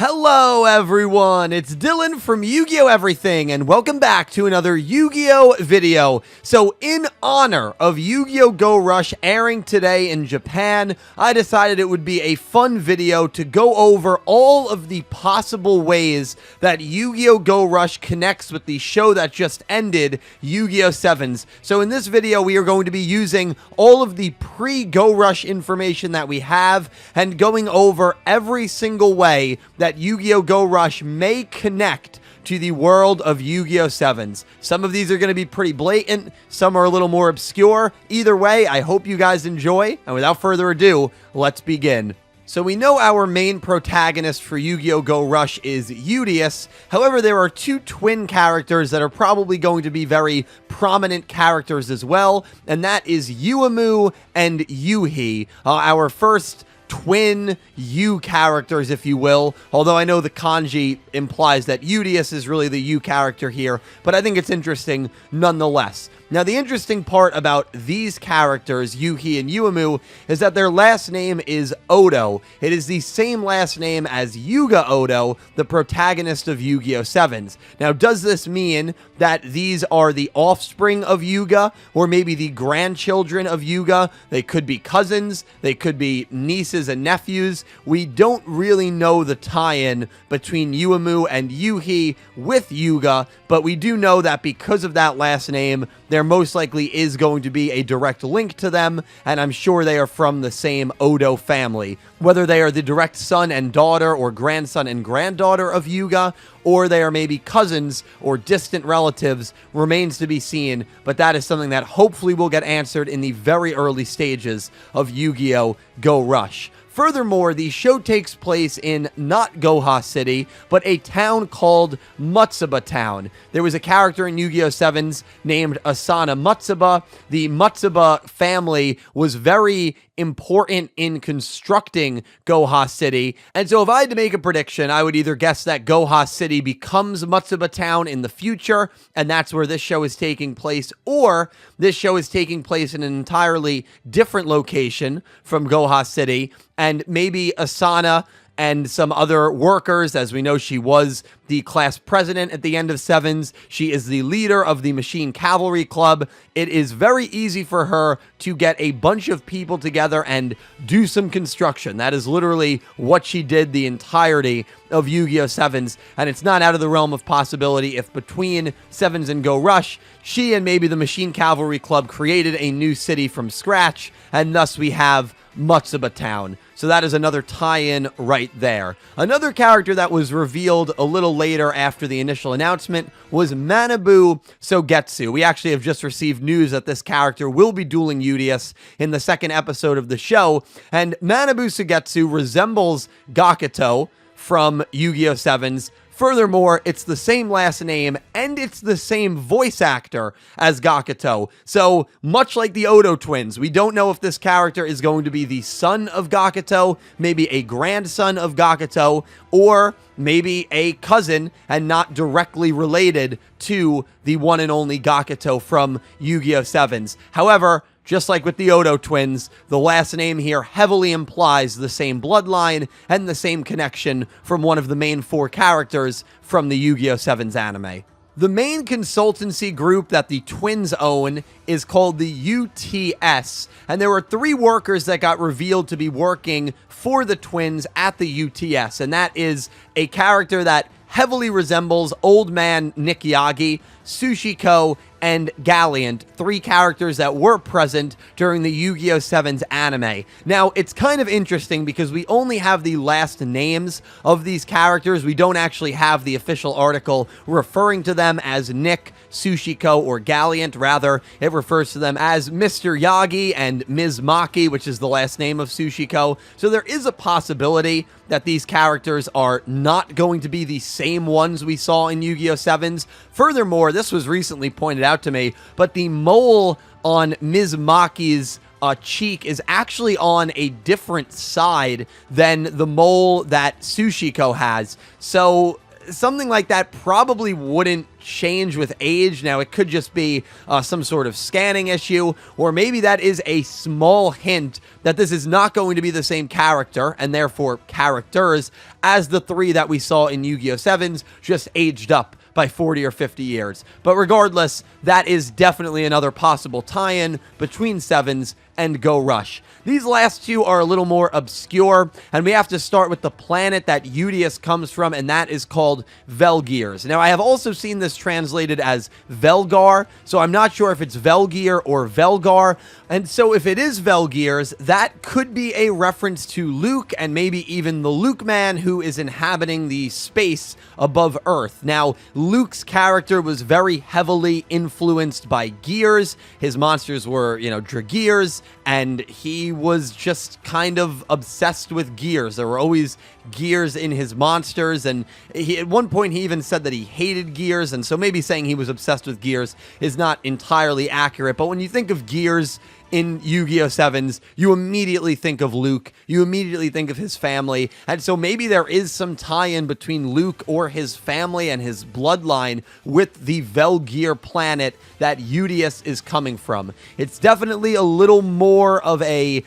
Hello everyone, it's Dylan from Yugioh Everything, and welcome back to another Yu-Gi-Oh video. So in honor of Yu-Gi-Oh! Go Rush airing today in Japan, I decided it would be a fun video to go over all of the possible ways that Yu-Gi-Oh! Go Rush connects with the show that just ended, Yu-Gi-Oh! 7s. So in this video, we are going to be using all of the pre-Go Rush information that we have, and going over every single way that Yu-Gi-Oh! Go Rush may connect to the world of Yu-Gi-Oh! 7s. Some of these are going to be pretty blatant, some are a little more obscure. Either way, I hope you guys enjoy, and without further ado, let's begin. So we know our main protagonist for Yu-Gi-Oh! Go Rush is UTS. However, there are two twin characters that are probably going to be very prominent characters as well, and that is Yuumu and Yuhi, our first twin Yu characters, if you will, although I know the kanji implies that UTS is really the Yu character here, but I think it's interesting nonetheless. Now, the interesting part about these characters, Yuhi and Yuumu, is that their last name is Ohdo. It is the same last name as Yuga Ohdo, the protagonist of Yu-Gi-Oh! 7s. Now, does this mean that these are the offspring of Yuga, or maybe the grandchildren of Yuga? They could be cousins, they could be nieces and nephews. We don't really know the tie-in between Yuumu and Yuhi with Yuga, but we do know that because of that last name, there most likely is going to be a direct link to them, and I'm sure they are from the same Ohdo family. Whether they are the direct son and daughter or grandson and granddaughter of Yuga, or they are maybe cousins or distant relatives, remains to be seen, but that is something that hopefully will get answered in the very early stages of Yu-Gi-Oh! Go Rush. Furthermore, the show takes place in not Goha City, but a town called Mutsuba Town. There was a character in Yu-Gi-Oh! 7s named Asana Mutsuba. The Mutsuba family was very important in constructing Goha City, and so if I had to make a prediction, I would either guess that Goha City becomes Mutsuba Town in the future, and that's where this show is taking place, or this show is taking place in an entirely different location from Goha City, and maybe Asana and some other workers, as we know she was the class president at the end of 7s. She is the leader of the Machine Cavalry Club. It is very easy for her to get a bunch of people together and do some construction. That is literally what she did the entirety of Yu-Gi-Oh! 7s, and it's not out of the realm of possibility if between 7s and Go Rush, she and maybe the Machine Cavalry Club created a new city from scratch, and thus we have Mutsuba Town. So that is another tie-in right there. Another character that was revealed a little later after the initial announcement was Manabu Sogetsu. We actually have just received news that this character will be dueling UTS in the second episode of the show, and Manabu Sogetsu resembles Gakuto from Yu-Gi-Oh! 7s. Furthermore, it's the same last name, and it's the same voice actor as Gakuto. So, much like the Ohdo Twins, we don't know if this character is going to be the son of Gakuto, maybe a grandson of Gakuto, or maybe a cousin and not directly related to the one and only Gakuto from Yu-Gi-Oh! 7s. However, just like with the Ohdo Twins, the last name here heavily implies the same bloodline and the same connection from one of the main four characters from the Yu-Gi-Oh! 7s anime. The main consultancy group that the twins own is called the UTS, and there were 3 workers that got revealed to be working for the twins at the UTS, and that is a character that heavily resembles Old Man Nick Yagi, Sushiko, and Galliant, 3 characters that were present during the Yu-Gi-Oh! 7's anime. Now, it's kind of interesting because we only have the last names of these characters. We don't actually have the official article referring to them as Nick, Sushiko, or Galliant. Rather, it refers to them as Mr. Yagi and Ms. Maki, which is the last name of Sushiko. So there is a possibility that these characters are not going to be the same ones we saw in Yu-Gi-Oh! 7's. Furthermore, this was recently pointed out to me, but the mole on Ms. Maki's cheek is actually on a different side than the mole that Sushiko has. So something like that probably wouldn't change with age. Now, it could just be some sort of scanning issue, or maybe that is a small hint that this is not going to be the same character, and therefore characters, as the 3 that we saw in Yu-Gi-Oh! 7s, just aged up by 40 or 50 years. But regardless, that is definitely another possible tie-in between 7s and Go Rush. These last 2 are a little more obscure, and we have to start with the planet that UTS comes from, and that is called Velgears. Now, I have also seen this translated as Velgar, so I'm not sure if it's Velgear or Velgar, and so if it is Velgears, that could be a reference to Luke, and maybe even the Luke man who is inhabiting the space above Earth. Now, Luke's character was very heavily influenced by Gears. His monsters were, Dragears, and he was just kind of obsessed with Gears. There were always Gears in his monsters, and at one point he even said that he hated Gears, and so maybe saying he was obsessed with Gears is not entirely accurate. But when you think of Gears in Yu-Gi-Oh! 7s, you immediately think of Luke, you immediately think of his family, and so maybe there is some tie-in between Luke or his family and his bloodline with the Velgear planet that UTS is coming from. It's definitely a little more of an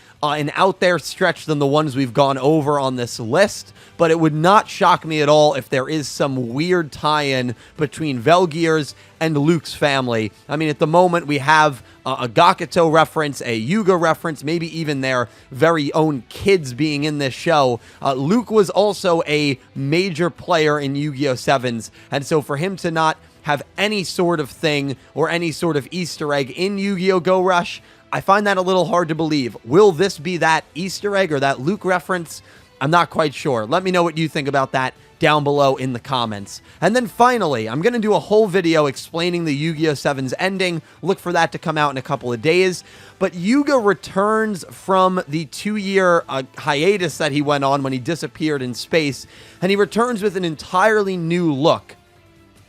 out there stretch than the ones we've gone over on this list, but it would not shock me at all if there is some weird tie-in between Velgears and Luke's family. I mean, at the moment, we have a Gakuto reference, a Yuga reference, maybe even their very own kids being in this show. Luke was also a major player in Yu-Gi-Oh! 7s, and so for him to not have any sort of thing or any sort of Easter egg in Yu-Gi-Oh! Go Rush, I find that a little hard to believe. Will this be that Easter egg or that Luke reference? I'm not quite sure. Let me know what you think about that down below in the comments. And then finally, I'm going to do a whole video explaining the Yu-Gi-Oh! 7's ending. Look for that to come out in a couple of days. But Yuga returns from the 2-year hiatus that he went on when he disappeared in space, and he returns with an entirely new look.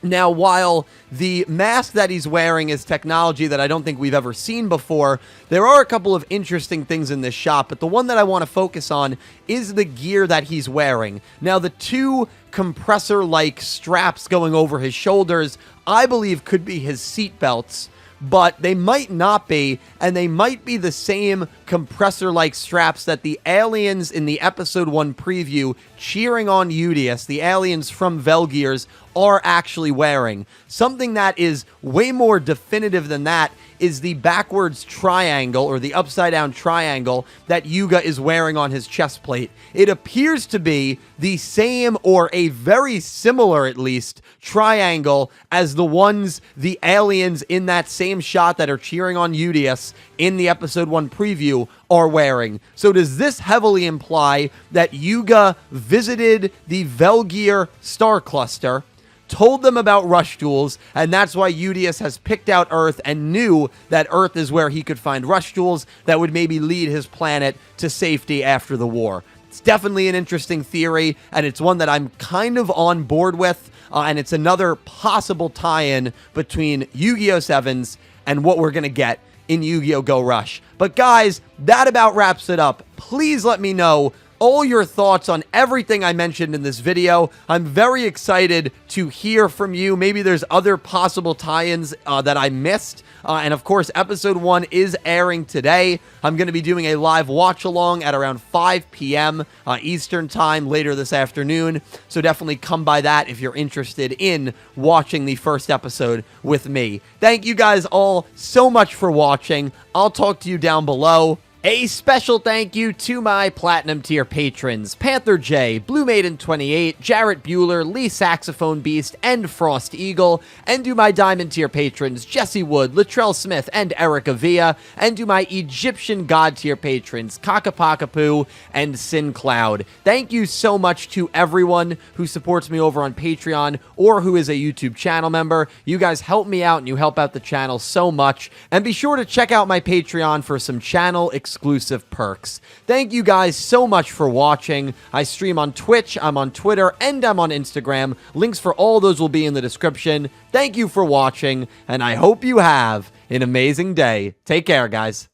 Now, while the mask that he's wearing is technology that I don't think we've ever seen before, there are a couple of interesting things in this shop, but the one that I want to focus on is the gear that he's wearing. Now, the 2 compressor-like straps going over his shoulders, I believe could be his seat belts, but they might not be, and they might be the same compressor-like straps that the aliens in the Episode 1 preview cheering on UTS, the aliens from Velgears, are actually wearing. Something that is way more definitive than that is the backwards triangle, or the upside-down triangle, that Yuga is wearing on his chest plate. It appears to be the same, or a very similar, at least, triangle as the ones the aliens in that same shot that are cheering on UTS in the Episode 1 preview are wearing. So does this heavily imply that Yuga visited the Velgear star cluster, told them about rush tools, and that's why UTS has picked out Earth and knew that Earth is where he could find rush tools that would maybe lead his planet to safety after the war? It's definitely an interesting theory, and it's one that I'm kind of on board with, and it's another possible tie-in between Yu-Gi-Oh! 7s and what we're going to get in Yu-Gi-Oh! Go Rush. But guys, that about wraps it up. Please let me know all your thoughts on everything I mentioned in this video. I'm very excited to hear from you. Maybe there's other possible tie-ins that I missed. And of course, Episode 1 is airing today. I'm going to be doing a live watch-along at around 5 p.m. Eastern Time later this afternoon. So definitely come by that if you're interested in watching the first episode with me. Thank you guys all so much for watching. I'll talk to you down below. A special thank you to my Platinum tier patrons, Panther J, Blue Maiden 28, Jarrett Buller, Lee Saxophone Beast, and Frost Eagle, and to my Diamond tier patrons, Jesse Wood, Latrell Smith, and Erick Avila, and to my Egyptian God tier patrons, Ccapacappuuu and Syn Cloud. Thank you so much to everyone who supports me over on Patreon or who is a YouTube channel member. You guys help me out and you help out the channel so much, and be sure to check out my Patreon for some channel exclusive perks. Thank you guys so much for watching. I stream on Twitch, I'm on Twitter, and I'm on Instagram. Links for all those will be in the description. Thank you for watching, and I hope you have an amazing day. Take care, guys.